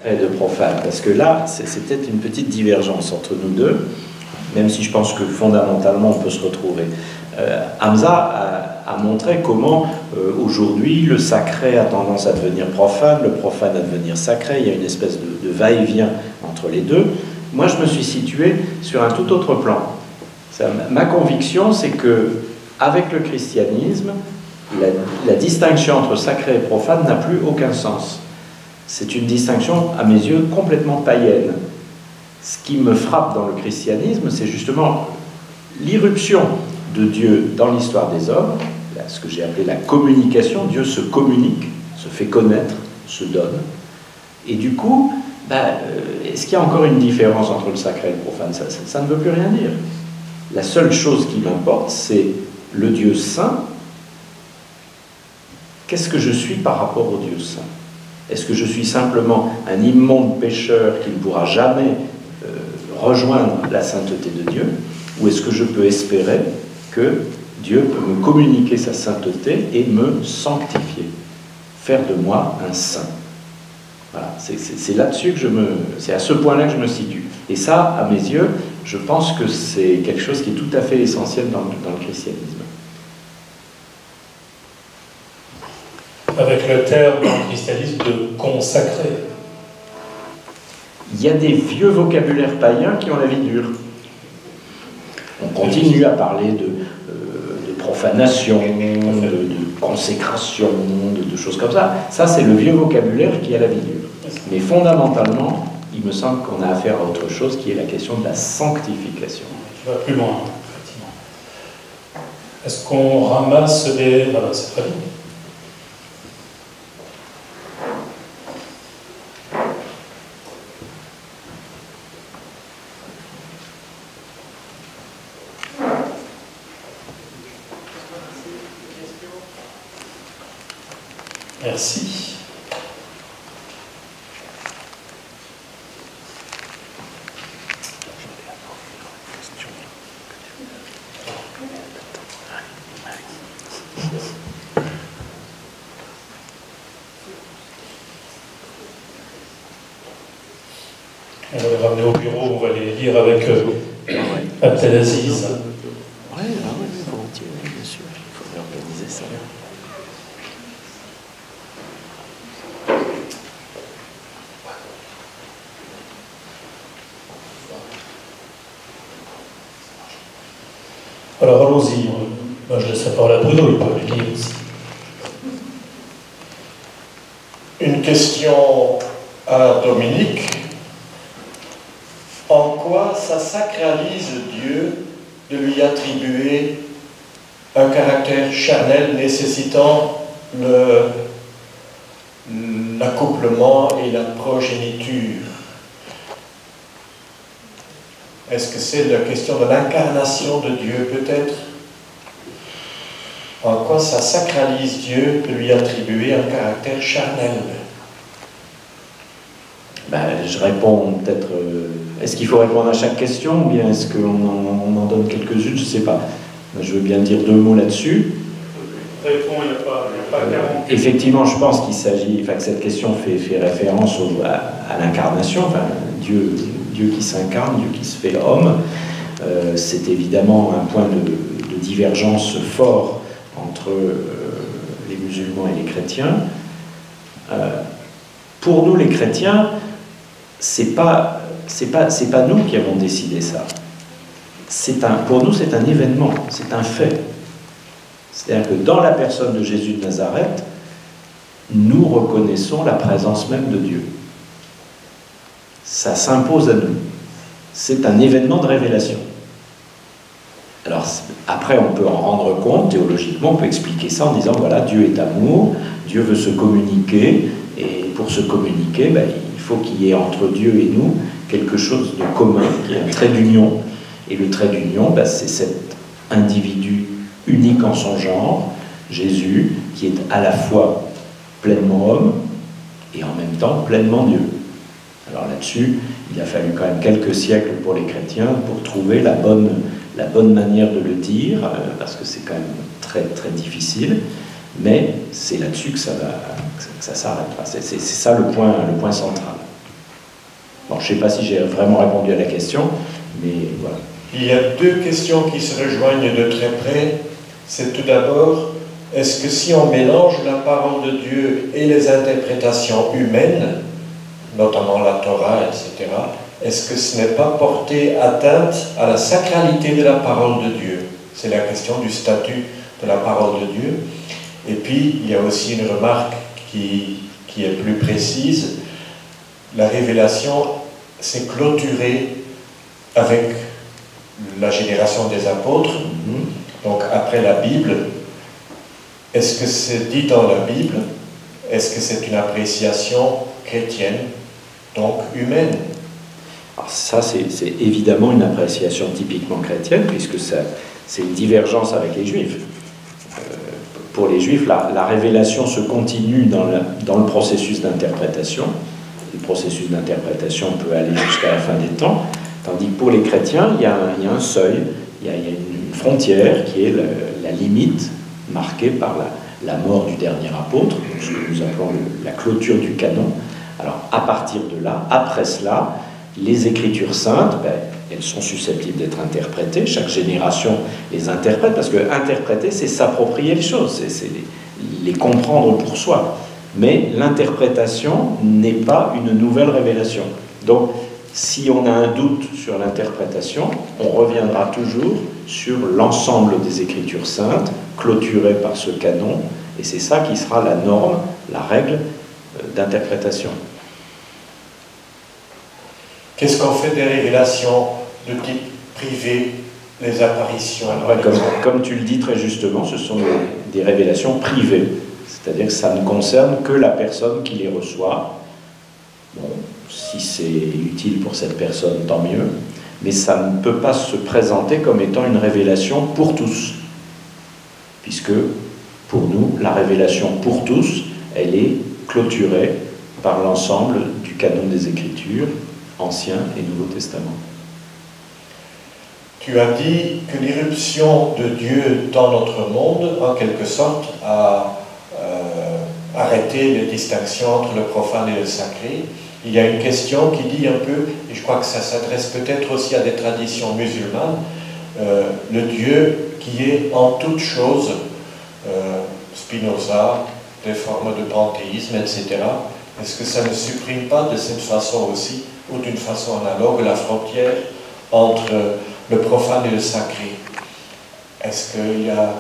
et de profane. Parce que là, c'est peut-être une petite divergence entre nous deux, même si je pense que fondamentalement on peut se retrouver. Hamza a montré comment aujourd'hui le sacré a tendance à devenir profane, le profane à devenir sacré, il y a une espèce de va-et-vient entre les deux. Moi je me suis situé sur un tout autre plan. Ma conviction c'est que avec le christianisme, la distinction entre sacré et profane n'a plus aucun sens. C'est une distinction à mes yeux complètement païenne. Ce qui me frappe dans le christianisme, c'est justement l'irruption de Dieu dans l'histoire des hommes, ce que j'ai appelé la communication. Dieu se communique, se fait connaître, se donne. Et du coup, est-ce qu'il y a encore une différence entre le sacré et le profane? Ça ne veut plus rien dire. La seule chose qui m'importe, c'est le Dieu saint. Qu'est-ce que je suis par rapport au Dieu saint? Est-ce que je suis simplement un immonde pécheur qui ne pourra jamais rejoindre la sainteté de Dieu? Ou est-ce que je peux espérer que Dieu peut me communiquer sa sainteté et me sanctifier, faire de moi un saint? Voilà, c'est là-dessus que c'est à ce point-là que je me situe. Et ça, à mes yeux, je pense que c'est quelque chose qui est tout à fait essentiel dans le christianisme. Avec le terme dans le christianisme de consacré. Il y a des vieux vocabulaires païens qui ont la vie dure. On continue à parler de profanation, de consécration, de choses comme ça. Ça, c'est le vieux vocabulaire qui a la vie dure. Mais fondamentalement, il me semble qu'on a affaire à autre chose, qui est la question de la sanctification. Qui va plus loin, effectivement. Est-ce qu'on ramasse les... Ah ben, c'est très bien. Merci. On va les ramener au bureau, on va les lire avec Abdelaziz. Oui, volontiers, bien sûr. Il faudrait organiser ça. Alors allons-y, moi je laisse la parole à Bruno, il peut le lire aussi. Une question à Dominique. En quoi ça sacralise Dieu de lui attribuer un caractère charnel nécessitant l'accouplement et la progéniture? Est-ce que c'est la question de l'incarnation de Dieu, peut-être? En quoi ça sacralise Dieu de lui attribuer un caractère charnel? Je réponds peut-être... Est-ce qu'il faut répondre à chaque question ou bien est-ce qu'on en donne quelques-unes? Je ne sais pas. Je veux bien dire deux mots là-dessus. Réponds, il n'y a pas 40. Effectivement, je pense qu'il s'agit... que cette question fait référence à l'incarnation, Dieu qui s'incarne, Dieu qui se fait homme. C'est évidemment un point de divergence fort entre les musulmans et les chrétiens. Pour nous, les chrétiens, c'est pas nous qui avons décidé ça. Pour nous, c'est un événement, c'est un fait. C'est-à-dire que dans la personne de Jésus de Nazareth, nous reconnaissons la présence même de Dieu. Ça s'impose à nous. C'est un événement de révélation. Alors, après, on peut en rendre compte, théologiquement, on peut expliquer ça en disant, voilà, Dieu est amour, Dieu veut se communiquer, et pour se communiquer, il faut qu'il y ait entre Dieu et nous quelque chose de commun, qui est un trait d'union. Et le trait d'union, c'est cet individu unique en son genre, Jésus, qui est à la fois pleinement homme et en même temps pleinement Dieu. Alors là-dessus, il a fallu quand même quelques siècles pour les chrétiens pour trouver la bonne manière de le dire, parce que c'est quand même très, très difficile, mais c'est là-dessus que ça s'arrête. C'est ça le point central. Bon, je ne sais pas si j'ai vraiment répondu à la question, mais voilà. Il y a deux questions qui se rejoignent de très près. C'est tout d'abord, est-ce que si on mélange la parole de Dieu et les interprétations humaines, notamment la Torah, etc., est-ce que ce n'est pas porter atteinte à la sacralité de la parole de Dieu? C'est la question du statut de la parole de Dieu. Et puis, il y a aussi une remarque qui est plus précise. La révélation s'est clôturée avec la génération des apôtres, donc après la Bible. Est-ce que c'est dit dans la Bible? Est-ce que c'est une appréciation chrétienne, donc humaine? Alors ça, c'est évidemment une appréciation typiquement chrétienne, puisque c'est une divergence avec les Juifs. Pour les Juifs, la révélation se continue dans le processus d'interprétation. Le processus d'interprétation peut aller jusqu'à la fin des temps, tandis que pour les chrétiens, il y a un seuil, il y a une frontière qui est la limite marquée par la mort du dernier apôtre, ce que nous appelons la clôture du canon. Alors, à partir de là, après cela, les Écritures saintes, elles sont susceptibles d'être interprétées. Chaque génération les interprète, parce que interpréter, c'est s'approprier les choses, c'est les comprendre pour soi. Mais l'interprétation n'est pas une nouvelle révélation. Donc, si on a un doute sur l'interprétation, on reviendra toujours sur l'ensemble des Écritures saintes, clôturées par ce canon, et c'est ça qui sera la norme, la règle d'interprétation. Qu'est-ce qu'on fait des révélations de type privé, les apparitions? Comme tu le dis très justement, ce sont des révélations privées. C'est-à-dire que ça ne concerne que la personne qui les reçoit. Bon, si c'est utile pour cette personne, tant mieux. Mais ça ne peut pas se présenter comme étant une révélation pour tous. Puisque, pour nous, la révélation pour tous, elle est clôturée par l'ensemble du canon des Écritures, Ancien et Nouveau Testament. Tu as dit que l'irruption de Dieu dans notre monde, en quelque sorte, a arrêté les distinctions entre le profane et le sacré. Il y a une question qui dit un peu, et je crois que ça s'adresse peut-être aussi à des traditions musulmanes, le Dieu qui est en toutes choses, Spinoza, des formes de panthéisme, etc. Est-ce que ça ne supprime pas de cette façon aussi, ou d'une façon analogue, la frontière entre le profane et le sacré? Est-ce qu'il y a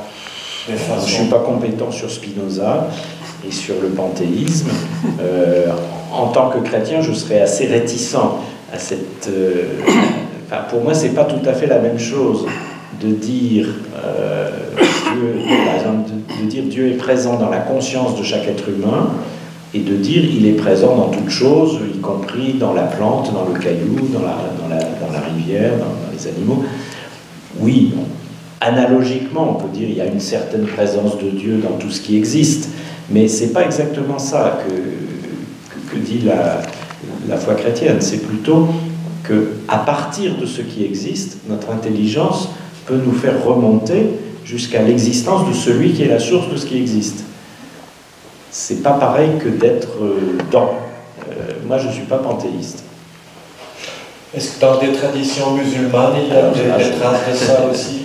des façons... Je ne suis pas compétent sur Spinoza et sur le panthéisme. En tant que chrétien, je serais assez réticent à cette... Enfin, pour moi, ce n'est pas tout à fait la même chose de dire, Dieu, par exemple, de dire Dieu est présent dans la conscience de chaque être humain, et de dire il est présent dans toute chose, y compris dans la plante, dans le caillou, dans la rivière, dans les animaux. Oui, analogiquement, on peut dire il y a une certaine présence de Dieu dans tout ce qui existe, mais ce n'est pas exactement ça que dit la foi chrétienne. C'est plutôt qu'à partir de ce qui existe, notre intelligence peut nous faire remonter jusqu'à l'existence de celui qui est la source de ce qui existe. C'est pas pareil que d'être dans. Moi, je ne suis pas panthéiste. Est-ce que dans des traditions musulmanes, il y a des traces de ça aussi?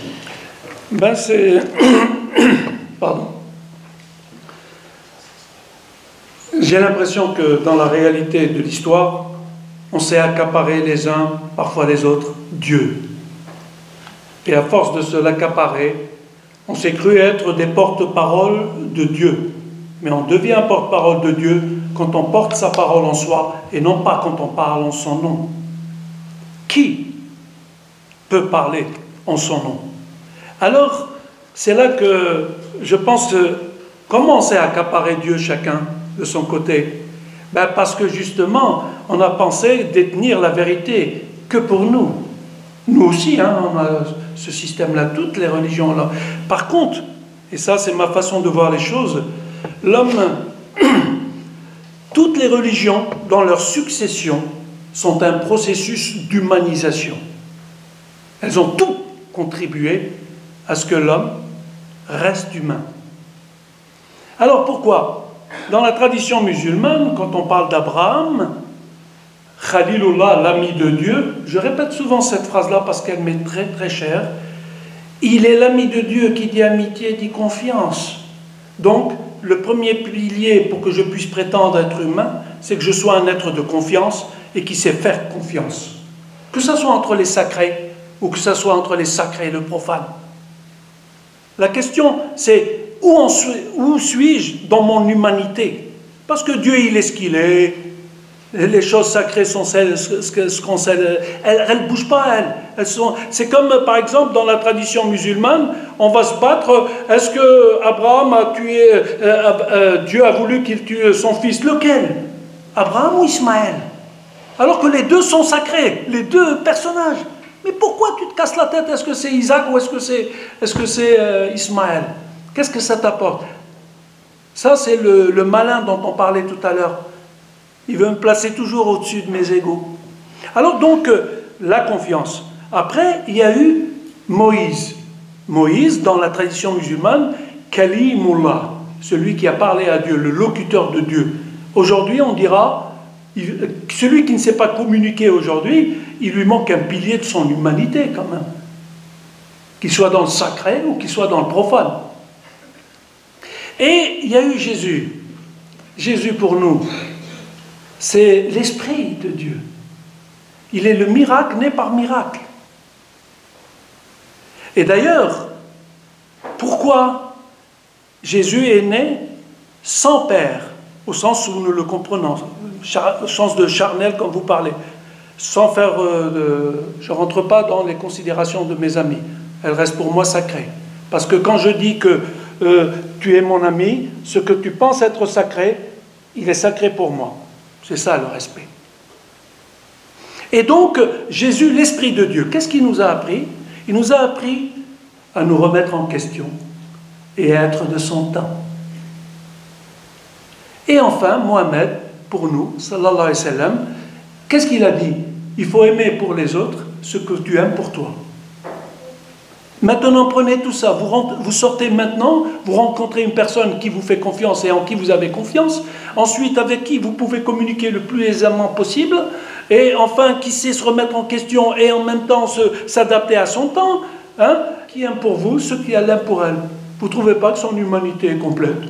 Ben c'est... Pardon. J'ai l'impression que dans la réalité de l'histoire, on s'est accaparé les uns, parfois les autres, Dieu. Et à force de se l'accaparer, on s'est cru être des porte-paroles de Dieu. Mais on devient porte-parole de Dieu quand on porte sa parole en soi et non pas quand on parle en son nom. Qui peut parler en son nom? Alors, c'est là que je pense comment on s'est accaparé Dieu chacun de son côté? Ben parce que justement, on a pensé détenir la vérité que pour nous. Nous aussi, on a ce système-là, toutes les religions-là. Par contre, et ça c'est ma façon de voir les choses, l'homme, toutes les religions, dans leur succession, sont un processus d'humanisation. Elles ont tout contribué à ce que l'homme reste humain. Alors pourquoi? Dans la tradition musulmane, quand on parle d'Abraham, Khalilullah, l'ami de Dieu, je répète souvent cette phrase-là parce qu'elle m'est très très chère. Il est l'ami de Dieu qui dit amitié, dit confiance. Donc, le premier pilier pour que je puisse prétendre être humain, c'est que je sois un être de confiance et qui sait faire confiance. Que ce soit entre les sacrés ou que ce soit entre les sacrés et le profane. La question, c'est où suis-je dans mon humanité? Parce que Dieu, il est ce qu'il est. Les choses sacrées sont ce qu'on sait. Elles ne bougent pas, elles. C'est comme, par exemple, dans la tradition musulmane, on va se battre. Est-ce que Abraham a tué, Dieu a voulu qu'il tue son fils? Lequel? Abraham ou Ismaël? Alors que les deux sont sacrés, les deux personnages. Mais pourquoi tu te casses la tête? Est-ce que c'est Isaac ou est-ce que c'est Ismaël? Qu'est-ce que ça t'apporte? Ça, c'est le malin dont on parlait tout à l'heure. Il veut me placer toujours au-dessus de mes égaux. Alors donc, la confiance. Après, il y a eu Moïse. Moïse, dans la tradition musulmane, Kalimullah, celui qui a parlé à Dieu, le locuteur de Dieu. Aujourd'hui, on dira, celui qui ne sait pas communiquer aujourd'hui, il lui manque un pilier de son humanité quand même. Qu'il soit dans le sacré ou qu'il soit dans le profane. Et il y a eu Jésus. Jésus pour nous, c'est l'Esprit de Dieu. Il est le miracle né par miracle. Et d'ailleurs, pourquoi Jésus est né sans père, au sens où nous le comprenons, au sens de charnel comme vous parlez, sans faire je ne rentre pas dans les considérations de mes amis, elles restent pour moi sacrées. Parce que quand je dis que tu es mon ami, ce que tu penses être sacré, il est sacré pour moi. C'est ça le respect. Et donc, Jésus, l'Esprit de Dieu, qu'est-ce qu'il nous a appris? Il nous a appris à nous remettre en question et à être de son temps. Et enfin, Mohammed, pour nous, sallallahu alayhi wa sallam, qu'est-ce qu'il a dit? Il faut aimer pour les autres ce que tu aimes pour toi. Maintenant, prenez tout ça. Vous sortez maintenant, vous rencontrez une personne qui vous fait confiance et en qui vous avez confiance. Ensuite, avec qui vous pouvez communiquer le plus aisément possible. Et enfin, qui sait se remettre en question et en même temps s'adapter à son temps. Hein? Qui aime pour vous ce qui aime pour elle. Vous ne trouvez pas que son humanité est complète?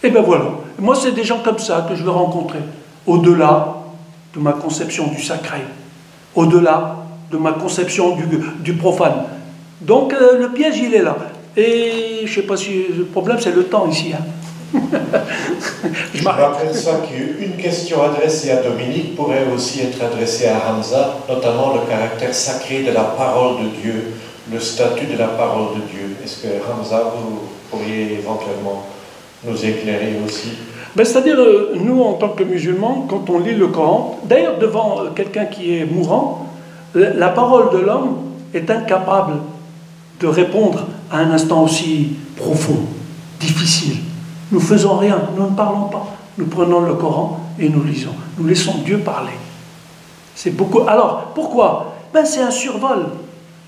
Et bien voilà. Moi, c'est des gens comme ça que je veux rencontrer. Au-delà de ma conception du sacré. Au-delà de ma conception du profane. Donc le piège, il est là. Et je ne sais pas si le problème, c'est le temps ici. Hein. Je rappelle ça qu'une question adressée à Dominique pourrait aussi être adressée à Hamza, notamment le caractère sacré de la parole de Dieu, le statut de la parole de Dieu. Est-ce que Hamza, vous pourriez éventuellement nous éclairer aussi? Ben, c'est-à-dire, nous, en tant que musulmans, quand on lit le Coran, d'ailleurs devant quelqu'un qui est mourant, la parole de l'homme est incapable de répondre à un instant aussi profond, difficile. Nous ne faisons rien, nous ne parlons pas. Nous prenons le Coran et nous lisons. Nous laissons Dieu parler. C'est beaucoup. Alors, pourquoi? Ben, c'est un survol.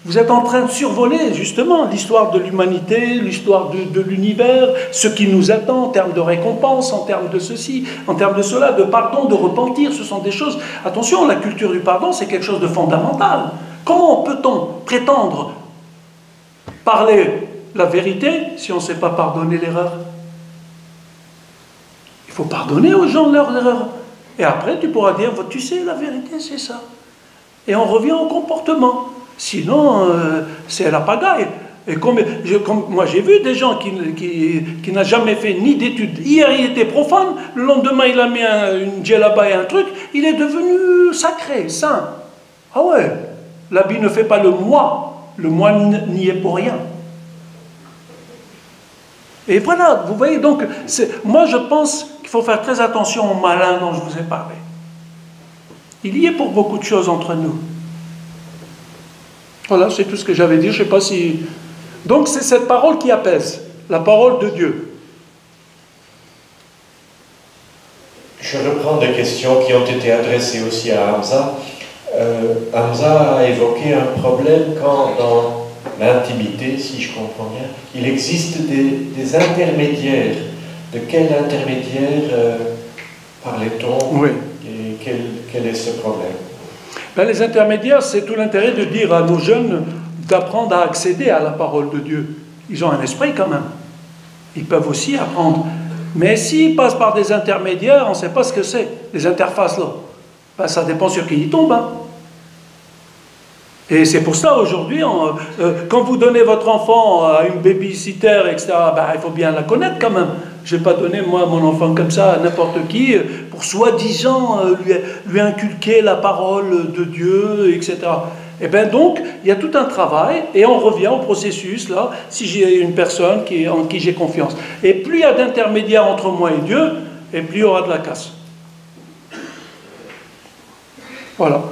Vous êtes en train de survoler, justement, l'histoire de l'humanité, l'histoire de l'univers, ce qui nous attend en termes de récompense, en termes de ceci, en termes de cela, de pardon, de repentir. Ce sont des choses... Attention, la culture du pardon, c'est quelque chose de fondamental. Comment peut-on prétendre parler la vérité si on ne sait pas pardonner l'erreur? Il faut pardonner aux gens leurs erreurs. Et après, tu pourras dire, tu sais, la vérité, c'est ça. Et on revient au comportement. Sinon, c'est la pagaille. Et comme moi, j'ai vu des gens qui n'ont jamais fait ni d'études. Hier, il était profane. Le lendemain, il a mis une djellaba et un truc. Il est devenu sacré, saint. Ah ouais, l'habit ne fait pas le moi. Le moi n'y est pour rien. Et voilà, vous voyez, donc, moi, je pense qu'il faut faire très attention au malin dont je vous ai parlé. Il y est pour beaucoup de choses entre nous. Voilà, c'est tout ce que j'avais dit. Je ne sais pas si... Donc, c'est cette parole qui apaise, la parole de Dieu. Je reprends des questions qui ont été adressées aussi à Hamza. Hamza a évoqué un problème quand, dans l'intimité, si je comprends bien, il existe des intermédiaires. De quel intermédiaire parlait-on? Oui. quel est ce problème? Ben, les intermédiaires, c'est tout l'intérêt de dire à nos jeunes d'apprendre à accéder à la parole de Dieu. Ils ont un esprit quand même. Ils peuvent aussi apprendre. Mais s'ils passent par des intermédiaires, on ne sait pas ce que c'est, les interfaces là. Ben, ça dépend sur qui ils tombent. Hein. Et c'est pour ça, aujourd'hui, quand vous donnez votre enfant à une babysitter, etc., ben, il faut bien la connaître quand même. Je ne vais pas donner, moi, mon enfant comme ça à n'importe qui, pour soi-disant lui inculquer la parole de Dieu, etc. Et bien donc, il y a tout un travail, et on revient au processus, là, si j'ai une personne en qui j'ai confiance. Et plus il y a d'intermédiaires entre moi et Dieu, et plus il y aura de la casse. Voilà.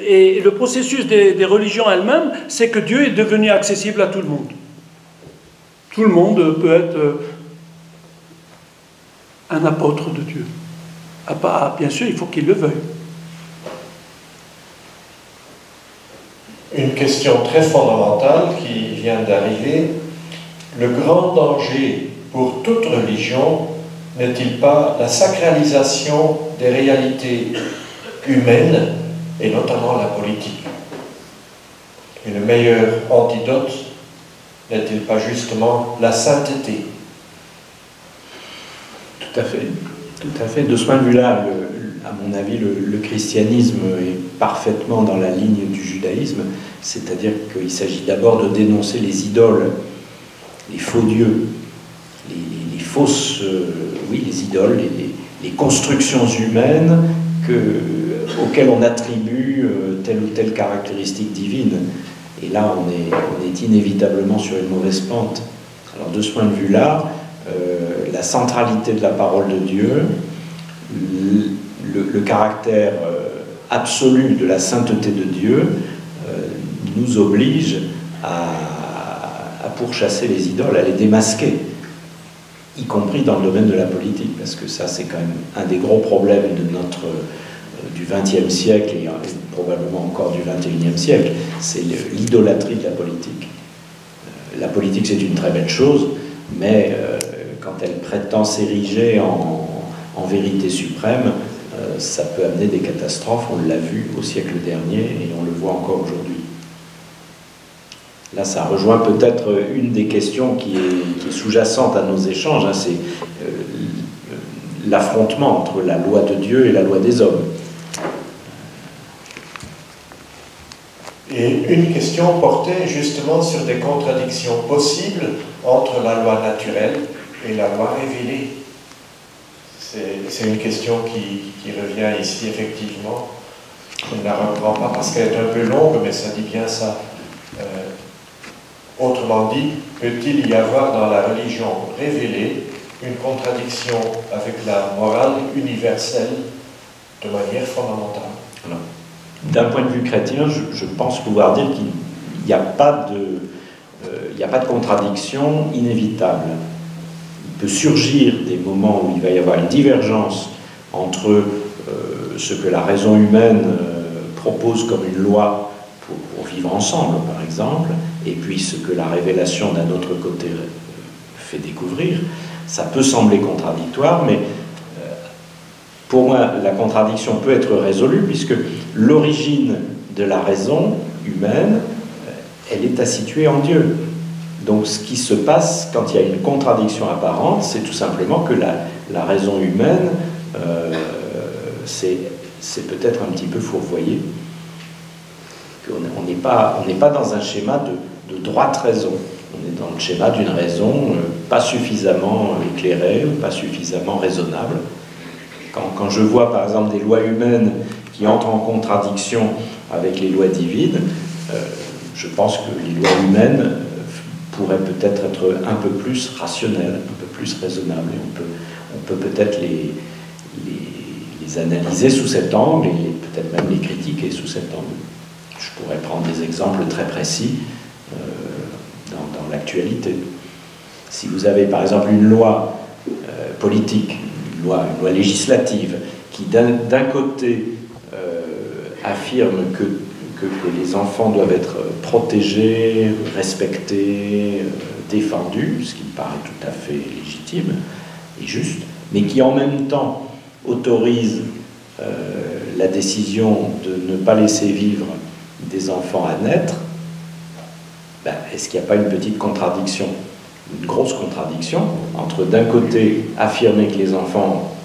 Et le processus des religions elles-mêmes, c'est que Dieu est devenu accessible à tout le monde. Tout le monde peut être un apôtre de Dieu. Bien sûr, il faut qu'il le veuille. Une question très fondamentale qui vient d'arriver. Le grand danger pour toute religion n'est-il pas la sacralisation des réalités humaines, et notamment la politique? Et le meilleur antidote n'est-il pas justement la sainteté? Tout à fait. Tout à fait. De ce point de vue-là, à mon avis, le christianisme est parfaitement dans la ligne du judaïsme, c'est-à-dire qu'il s'agit d'abord de dénoncer les idoles, les faux dieux, les fausses, les idoles, les constructions humaines auxquelles on attribue telle ou telle caractéristique divine. Et là, on est inévitablement sur une mauvaise pente. Alors, de ce point de vue-là, la centralité de la parole de Dieu, le caractère absolu de la sainteté de Dieu nous oblige à pourchasser les idoles, à les démasquer, y compris dans le domaine de la politique, parce que ça, c'est quand même un des gros problèmes du XXe siècle et probablement encore du XXIe siècle, c'est l'idolâtrie de la politique. La politique, c'est une très belle chose, mais quand elle prétend s'ériger en vérité suprême, ça peut amener des catastrophes. On l'a vu au siècle dernier et on le voit encore aujourd'hui. Là, ça rejoint peut-être une des questions qui est sous-jacente à nos échanges, hein, c'est l'affrontement entre la loi de Dieu et la loi des hommes. Et une question portait justement sur des contradictions possibles entre la loi naturelle et la loi révélée. C'est une question qui revient ici, effectivement. Je ne la reprends pas parce qu'elle est un peu longue, mais ça dit bien ça. Autrement dit, peut-il y avoir dans la religion révélée une contradiction avec la morale universelle de manière fondamentale? Alors, d'un point de vue chrétien, je pense pouvoir dire qu'il n'y a pas de contradiction inévitable. Il peut surgir des moments où il va y avoir une divergence entre ce que la raison humaine propose comme une loi pour vivre ensemble, par exemple, et puis ce que la révélation d'un autre côté fait découvrir. Ça peut sembler contradictoire, mais pour moi, la contradiction peut être résolue, puisque l'origine de la raison humaine, elle est à situer en Dieu. Donc ce qui se passe quand il y a une contradiction apparente, c'est tout simplement que la raison humaine, c'est peut-être un petit peu fourvoyé, qu'on n'est pas dans un schéma de droite raison. On est dans le schéma d'une raison pas suffisamment éclairée ou pas suffisamment raisonnable. Quand je vois par exemple des lois humaines qui entrent en contradiction avec les lois divines, je pense que les lois humaines pourraient peut-être être un peu plus rationnelles, un peu plus raisonnables, et on peut peut-être les analyser sous cet angle et peut-être même les critiquer sous cet angle. Je pourrais prendre des exemples très précis dans l'actualité. Si vous avez par exemple une loi politique, une loi législative, qui d'un côté affirme que les enfants doivent être protégés, respectés, défendus, ce qui me paraît tout à fait légitime et juste, mais qui en même temps autorise la décision de ne pas laisser vivre des enfants à naître, ben, est-ce qu'il n'y a pas une petite contradiction, une grosse contradiction, entre d'un côté affirmer que les enfants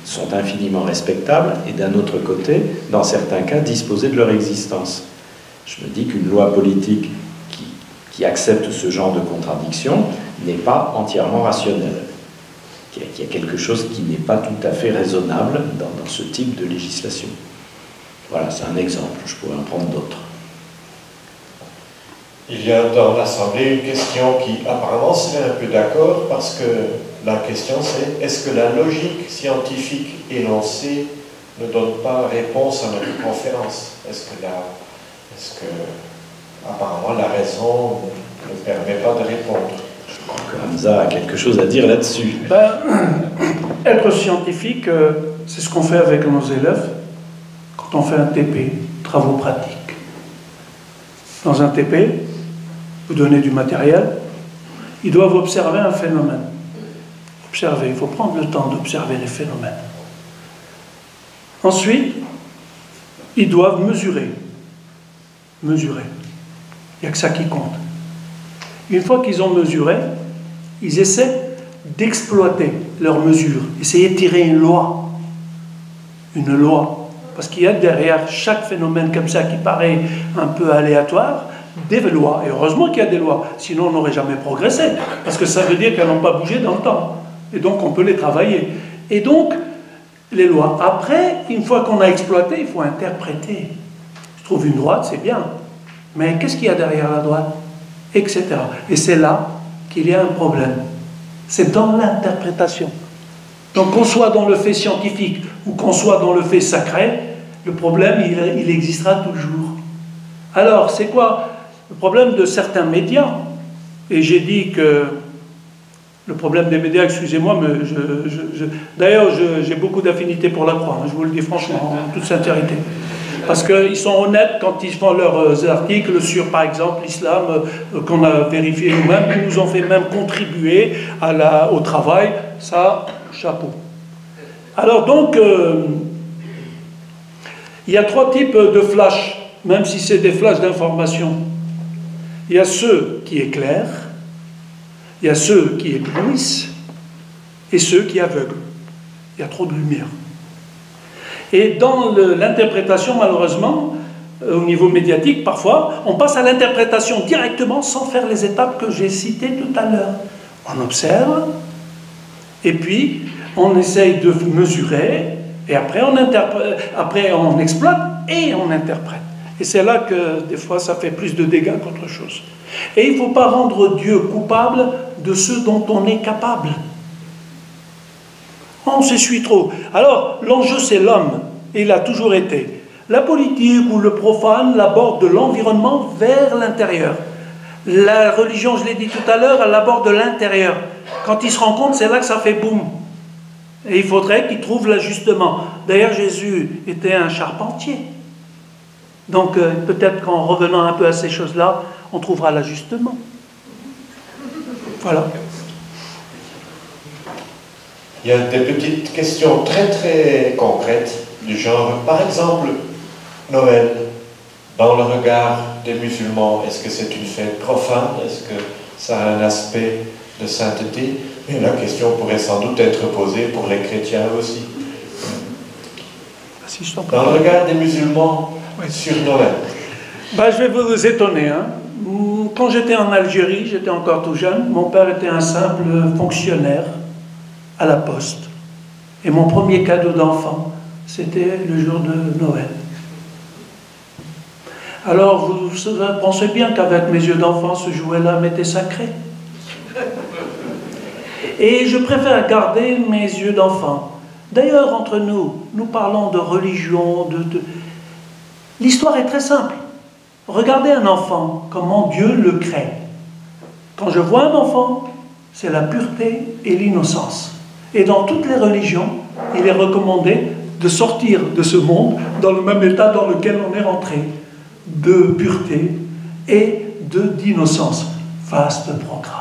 sont infiniment respectables et d'un autre côté, dans certains cas, disposer de leur existence. Je me dis qu'une loi politique qui accepte ce genre de contradiction n'est pas entièrement rationnelle. Qu'il y a quelque chose qui n'est pas tout à fait raisonnable dans ce type de législation. Voilà, c'est un exemple, je pourrais en prendre d'autres. Il y a dans l'Assemblée une question qui apparemment se met un peu d'accord, parce que la question c'est: est-ce que la logique scientifique énoncée ne donne pas réponse à notre conférence? Est-ce que apparemment la raison ne permet pas de répondre? Je crois que Hamza a quelque chose à dire là-dessus. Ben, être scientifique, c'est ce qu'on fait avec nos élèves quand on fait un TP, travaux pratiques. Dans un TP, vous donnez du matériel, ils doivent observer un phénomène. Observer, il faut prendre le temps d'observer les phénomènes. Ensuite, ils doivent mesurer. Mesurer. Il n'y a que ça qui compte. Une fois qu'ils ont mesuré, ils essaient d'exploiter leurs mesures, essayer de tirer une loi. Une loi. Parce qu'il y a derrière chaque phénomène comme ça qui paraît un peu aléatoire, des lois. Et heureusement qu'il y a des lois, sinon on n'aurait jamais progressé. Parce que ça veut dire qu'elles n'ont pas bougé dans le temps. Et donc on peut les travailler. Et donc, les lois. Après, une fois qu'on a exploité, il faut interpréter. Je trouve une droite, c'est bien. Mais qu'est-ce qu'il y a derrière la droite? Etc. Et c'est là qu'il y a un problème. C'est dans l'interprétation. Donc qu'on soit dans le fait scientifique ou qu'on soit dans le fait sacré, le problème, il existera toujours. Alors, c'est quoi le problème de certains médias? Et j'ai dit que le problème des médias, excusez-moi, mais d'ailleurs, j'ai beaucoup d'affinité pour la Croix, hein, je vous le dis franchement, en toute sincérité. Parce qu'ils sont honnêtes quand ils font leurs articles sur, par exemple, l'islam qu'on a vérifié nous-mêmes, qui nous ont fait même contribuer au travail. Ça, chapeau. Alors donc, il y a trois types de flashs, même si c'est des flashs d'information. Il y a ceux qui éclairent, il y a ceux qui éblouissent, et ceux qui aveuglent. Il y a trop de lumière. Et dans l'interprétation, malheureusement, au niveau médiatique, parfois, on passe à l'interprétation directement sans faire les étapes que j'ai citées tout à l'heure. On observe, et puis on essaye de mesurer, et après on exploite et on interprète. Et c'est là que, des fois, ça fait plus de dégâts qu'autre chose. Et il ne faut pas rendre Dieu coupable de ce dont on est capable. On s'essuie trop. Alors, l'enjeu, c'est l'homme. Et il a toujours été. La politique ou le profane l'aborde de l'environnement vers l'intérieur. La religion, je l'ai dit tout à l'heure, elle l'aborde de l'intérieur. Quand il se rend compte, c'est là que ça fait boum. Et il faudrait qu'il trouve l'ajustement. D'ailleurs, Jésus était un charpentier. Donc, peut-être qu'en revenant un peu à ces choses-là, on trouvera l'ajustement. Voilà. Il y a des petites questions très très concrètes du genre, par exemple, Noël, dans le regard des musulmans, est-ce que c'est une fête profane? Est-ce que ça a un aspect de sainteté? Et la question pourrait sans doute être posée pour les chrétiens aussi. Dans le regard des musulmans sur Noël. Ben, je vais vous étonner. Hein. Quand j'étais en Algérie, j'étais encore tout jeune, mon père était un simple fonctionnaire à la poste. Et mon premier cadeau d'enfant, c'était le jour de Noël. Alors, vous pensez bien qu'avec mes yeux d'enfant, ce jouet-là m'était sacré. Et je préfère garder mes yeux d'enfant. D'ailleurs, entre nous, nous parlons de religion, L'histoire est très simple. Regardez un enfant, comment Dieu le crée. Quand je vois un enfant, c'est la pureté et l'innocence. Et dans toutes les religions, il est recommandé de sortir de ce monde dans le même état dans lequel on est rentré, de pureté et d'innocence. Vaste programme.